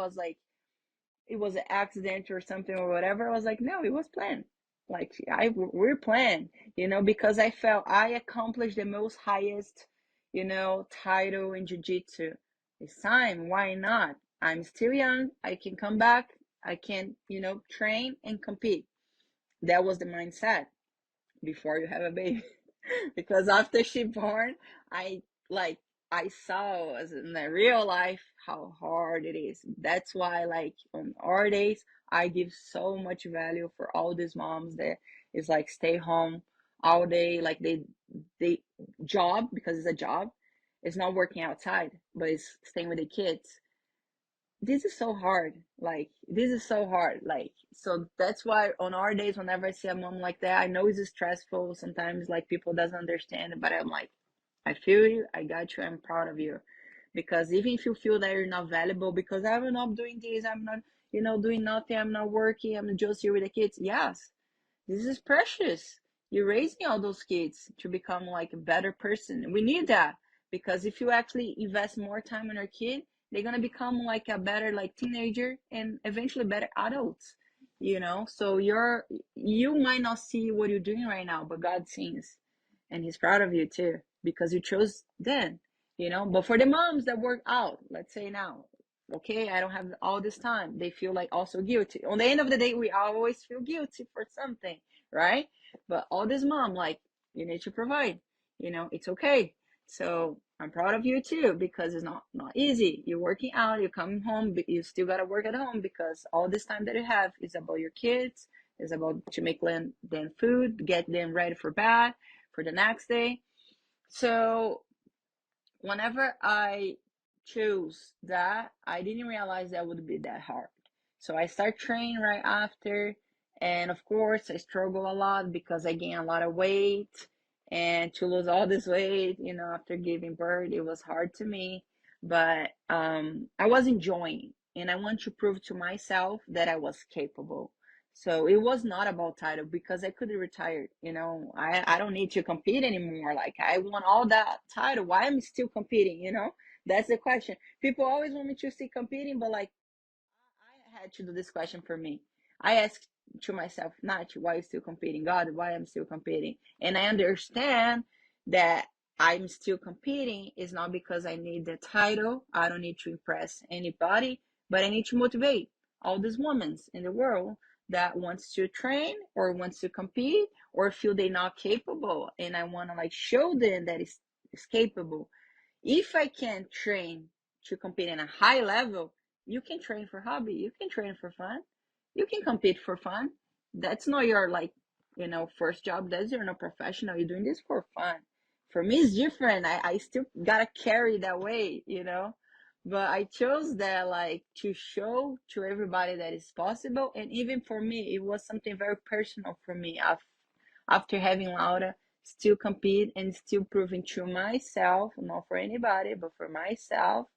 was an accident or something or whatever. I was like, no, it was planned. Like we're planned, because I felt I accomplished the most highest, title in jiu-jitsu. It's time. Why not? I'm still young. I can come back. I can, train and compete. That was the mindset before you have a baby. Because after she born, I like I saw as in the real life how hard it is. That's why like on our days I give so much value for all these moms that is like stay home all day, like they job, because it's a job. It's not working outside, but it's staying with the kids. This is so hard. Like this is so hard. Like so that's why on our days whenever I see a mom like that, I know it's stressful sometimes, like people doesn't understand, but I'm like, I feel you, I got you, I'm proud of you. Because even if you feel that you're not valuable because I'm not doing this, I'm not, doing nothing, I'm not working, I'm just here with the kids. Yes, this is precious. You're raising all those kids to become like a better person. We need that, because if you actually invest more time in our kid, they're gonna become like a better like teenager and eventually better adults. So you might not see what you're doing right now, but God sees, and He's proud of you too because you chose then. But for the moms that work out, let's say now, okay, I don't have all this time. They feel like also guilty. On the end of the day, we always feel guilty for something, right? But all this mom, like, you need to provide, it's okay. So I'm proud of you too, because it's not easy. You're working out, you're coming home, but you still gotta work at home because all this time that you have is about your kids, is about to make them food, get them ready for bed, for the next day. So whenever I chose that, I didn't realize that would be that hard. So I start training right after, and of course I struggle a lot because I gain a lot of weight, and to lose all this weight, after giving birth, it was hard to me. But I was enjoying, and I want to prove to myself that I was capable. So it was not about title because I could have retired. I don't need to compete anymore. Like I won all that title. Why am I still competing? That's the question. People always want me to still competing, but like I had to do this question for me. I asked to myself, not why you still competing, God, why I'm still competing. And I understand that I'm still competing is not because I need the title. I don't need to impress anybody, but I need to motivate all these women in the world that wants to train or wants to compete or feel they're not capable. And I want to like show them that it's capable. If I can train to compete in a high level, you can train for hobby, you can train for fun, you can compete for fun. That's not your like, first job. That's your no professional. You're doing this for fun. For me, it's different. I still gotta carry that weight. But I chose that like to show to everybody that it's possible. And even for me, it was something very personal for me after having Laura still compete and still proving to myself, not for anybody, but for myself,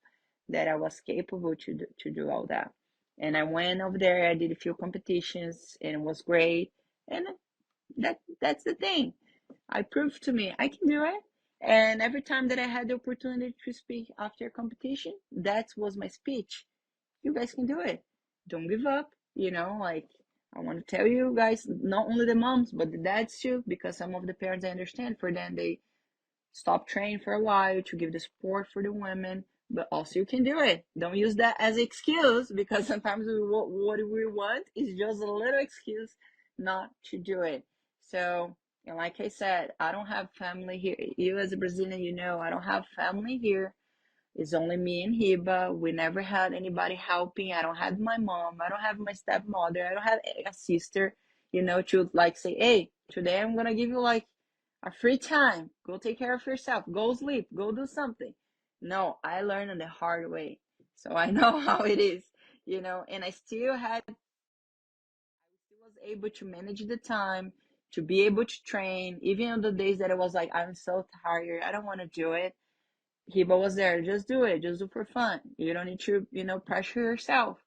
that I was capable to do all that. And I went over there, I did a few competitions, and it was great. And that's the thing. I proved to me I can do it. And every time that I had the opportunity to speak after a competition, that was my speech. You guys can do it. Don't give up. Like I want to tell you guys, not only the moms, but the dads too, because some of the parents I understand for them, they stop training for a while to give the support for the women, but also you can do it. Don't use that as an excuse, because sometimes what we want is just a little excuse not to do it. So, and like I said, I don't have family here. You as a Brazilian, I don't have family here. It's only me and Hiba. We never had anybody helping. I don't have my mom. I don't have my stepmother. I don't have a sister, to like say, hey, today I'm going to give you like a free time. Go take care of yourself. Go sleep. Go do something. No, I learned on the hard way. So I know how it is, and I still was able to manage the time, to be able to train, even on the days that it was like, I'm so tired, I don't want to do it. Hiba was there, just do it, just do for fun. You don't need to, pressure yourself.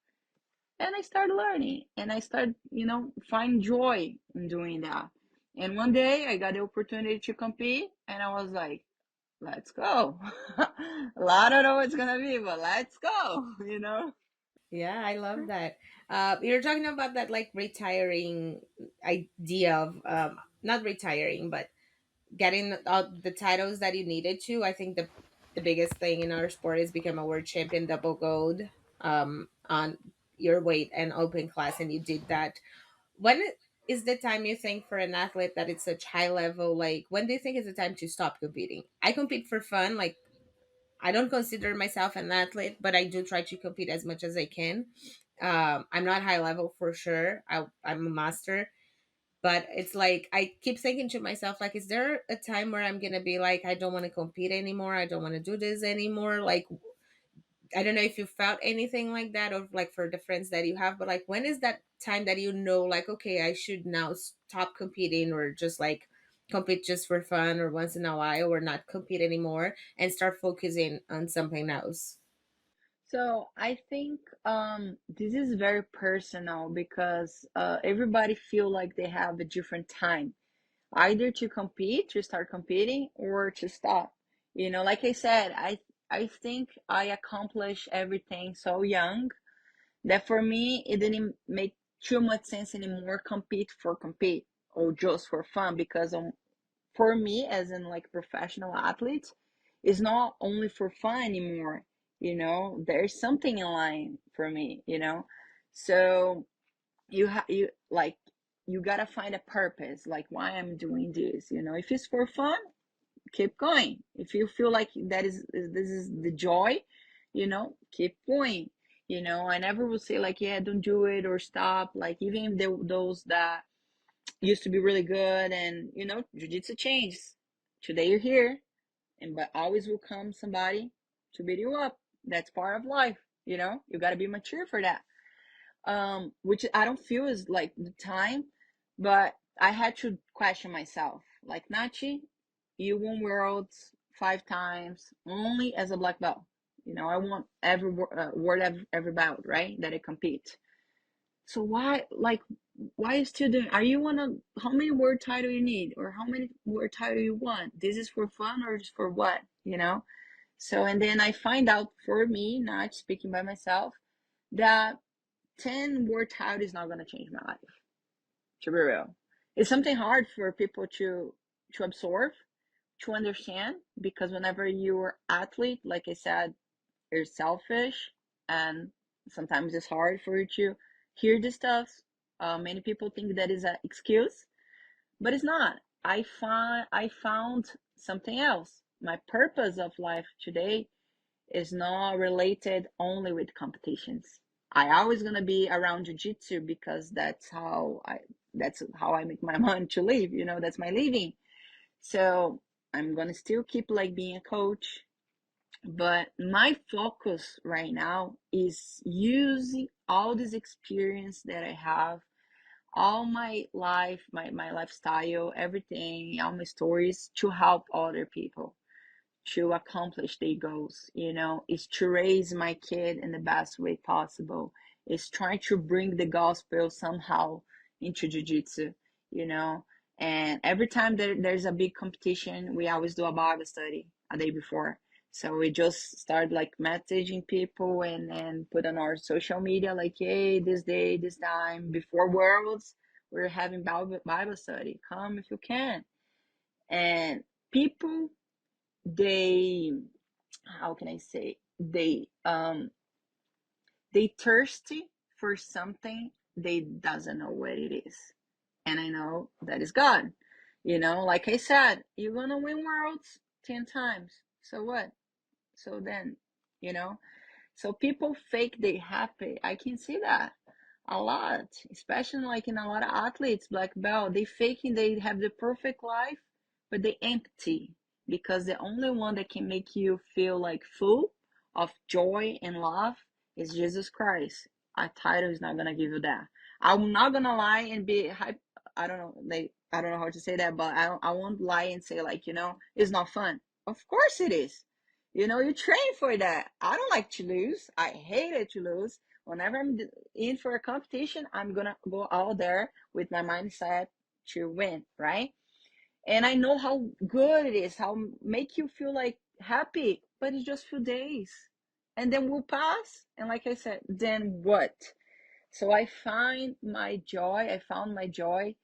And I started learning and I started, find joy in doing that. And one day I got the opportunity to compete and I was like, let's go. I don't know what it's gonna be, but let's go. Yeah, I love that. You're talking about that like retiring idea of not retiring, but getting all the titles that you needed to. I think the biggest thing in our sport is become a world champion, double gold, on your weight and open class, and you did that. When is the time you think for an athlete that it's such high level? Like, when do you think is the time to stop competing? I compete for fun. Like, I don't consider myself an athlete, but I do try to compete as much as I can. I'm not high level for sure. I'm a master, but it's like I keep thinking to myself, like, is there a time where I'm gonna be like, I don't want to compete anymore, I don't want to do this anymore? Like, I don't know if you felt anything like that, or like for the friends that you have, but like, when is that time that like, okay, I should now stop competing, or just like compete just for fun or once in a while, or not compete anymore and start focusing on something else? So I think this is very personal because everybody feel like they have a different time, either to compete, to start competing, or to stop. Like I said, I think I accomplished everything so young that for me it didn't make too much sense anymore compete or just for fun, because for me as in like professional athletes, it's not only for fun anymore. There's something in line for me. So you like you gotta find a purpose, like why I'm doing this. If it's for fun, keep going. If you feel like this is the joy, keep going. I never will say like, yeah, don't do it or stop. Like, even if those that used to be really good, and jiu-jitsu changes. Today you're here, and but always will come somebody to beat you up. That's part of life. You got to be mature for that. Which I don't feel is like the time, but I had to question myself. Like, Nachi, you won worlds 5 times only as a black belt. I want every every bout, right, that I compete. So why is still doing? Are you wanna how many world title you need, or how many world title you want? This is for fun or just for what? So, and then I find out, for me, not speaking by myself, that 10 world title is not gonna change my life. To be real, it's something hard for people to absorb, to understand, because whenever you're athlete, like I said, you're selfish, and sometimes it's hard for you to hear this stuff. Many people think that is an excuse, but it's not. I found something else. My purpose of life today is not related only with competitions. I always gonna be around jiu-jitsu because that's how I make my money to live. That's my living. So I'm gonna still keep like being a coach, but my focus right now is using all this experience that I have, all my life, my lifestyle, everything, all my stories, to help other people to accomplish their goals. Is to raise my kid in the best way possible, is trying to bring the gospel somehow into jiu-jitsu. you know and every time there's a big competition, we always do a Bible study a day before. So we just start like messaging people and put on our social media like, hey, this day, this time, before worlds, we're having Bible study, come if you can. And people, they, how can I say, they thirsty for something they doesn't know what it is. And I know that is God. Like I said, you're gonna win worlds 10 times. So what? So then you know. So people fake they happy. I can see that a lot, especially like in a lot of athletes, black belt. They faking they have the perfect life, but they empty because the only one that can make you feel like full of joy and love is Jesus Christ. A title is not gonna give you that. I'm not gonna lie and be hype. I don't know, like I don't know how to say that, but I won't lie and say like it's not fun. Of course it is. You train for that. I don't like to lose. I hate it to lose. Whenever I'm in for a competition, I'm gonna go out there with my mindset to win, right? And I know how good it is, how make you feel like happy, but it's just few days, and then we'll pass. And like I said, then what? So I found my joy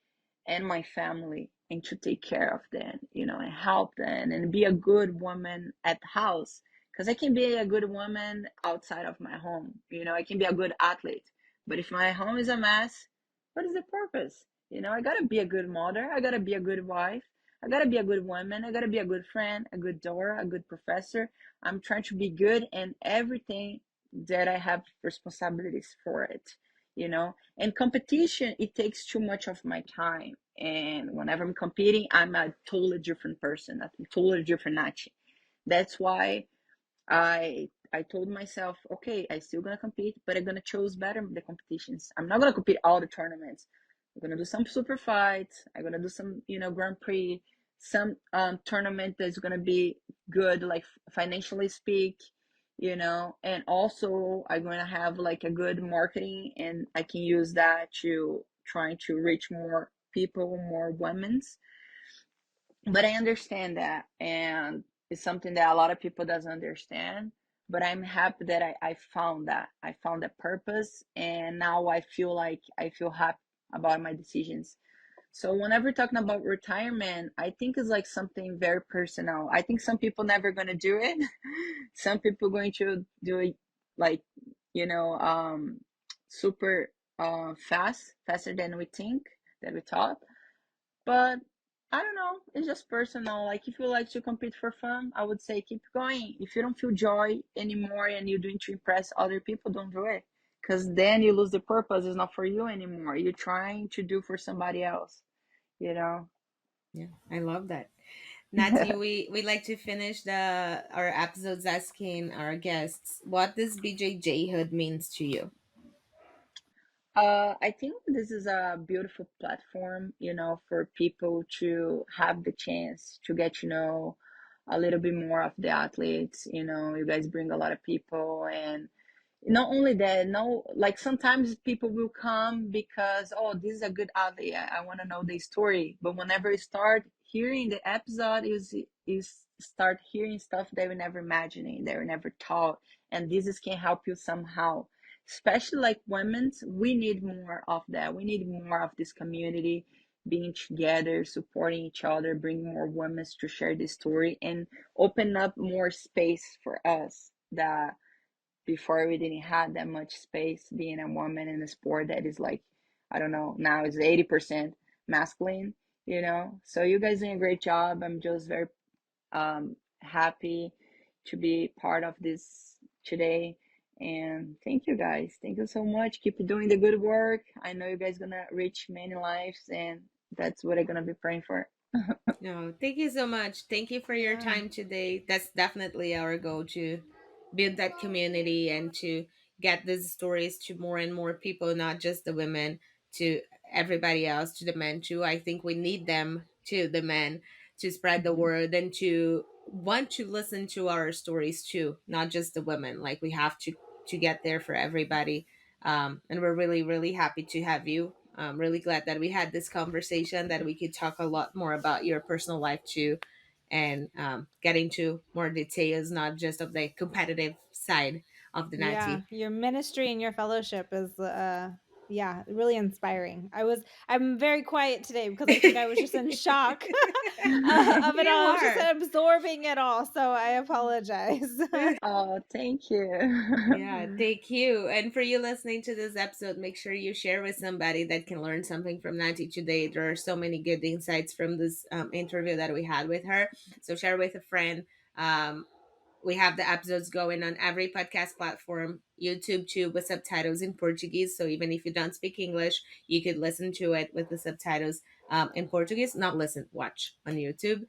and my family and to take care of them, and help them and be a good woman at the house. Because I can be a good woman outside of my home, I can be a good athlete. But if my home is a mess, what is the purpose? I gotta be a good mother, I gotta be a good wife, I gotta be a good woman, I gotta be a good friend, a good daughter, a good professor. I'm trying to be good and everything that I have responsibilities for it, and competition, it takes too much of my time. And whenever I'm competing, I'm a totally different person, a totally different Nachi. That's why I told myself, okay, I still gonna compete, but I'm gonna choose better the competitions. I'm not gonna compete all the tournaments. I'm gonna do some super fights. I'm gonna do some, Grand Prix, some tournament that's gonna be good, like financially speak, and also I'm gonna have like a good marketing, and I can use that to trying to reach more people, more women's. But I understand that, and it's something that a lot of people doesn't understand. But I'm happy that I found that. I found that purpose, and now I feel happy about my decisions. So whenever we're talking about retirement, I think it's like something very personal. I think some people never gonna do it. Some people going to do it like, you know, um, super faster than we think, that we thought. But I don't know, it's just personal. Like if you like to compete for fun, I would say keep going. If you don't feel joy anymore and you're doing to impress other people, don't do it. Because then you lose the purpose. It's not for you anymore. You're trying to do for somebody else, you know? Yeah, I love that. Nathi, we like to finish the our episodes asking our guests what does BJJ Hood means to you. I think this is a beautiful platform, for people to have the chance to get to know a little bit more of the athletes. You guys bring a lot of people, and not only that, no, like sometimes people will come because, oh, this is a good athlete. I want to know the story. But whenever you start hearing the episode, is start hearing stuff they were never imagining, they were never taught, and this is can help you somehow. Especially like women's, we need more of that. We need more of this community being together, supporting each other, bringing more women to share this story, and open up more space for us that before we didn't have that much space, being a woman in a sport that is like, I don't know, now is 80% masculine, so you guys doing a great job. I'm just very happy to be part of this today, and thank you guys, thank you so much. Keep doing the good work. I know you guys gonna reach many lives, and that's what I'm gonna be praying for. No, thank you so much. Thank you for your Yeah. time today. That's definitely our goal, to build that community and to get these stories to more and more people, not just the women, to everybody else, to the men too. I think we need them, to the men, to spread the Mhm. word and to want to listen to our stories too, not just the women. Like we have to get there for everybody. And we're really, really happy to have you. I'm really glad that we had this conversation, that we could talk a lot more about your personal life too, and get into more details, not just of the competitive side of the Yeah, Nazi. your ministry and your fellowship is yeah, really inspiring. I'm very quiet today because I think I was just in shock of it You all. I was just are. absorbing it all, so I apologize. Oh, thank you. Yeah, thank you. And for you listening to this episode, make sure you share with somebody that can learn something from Nanti today. There are so many good insights from this interview that we had with her. So share with a friend. Um, we have the episodes going on every podcast platform, YouTube too, with subtitles in Portuguese. So even if you don't speak English, you could listen to it with the subtitles in Portuguese. Not listen, watch on YouTube.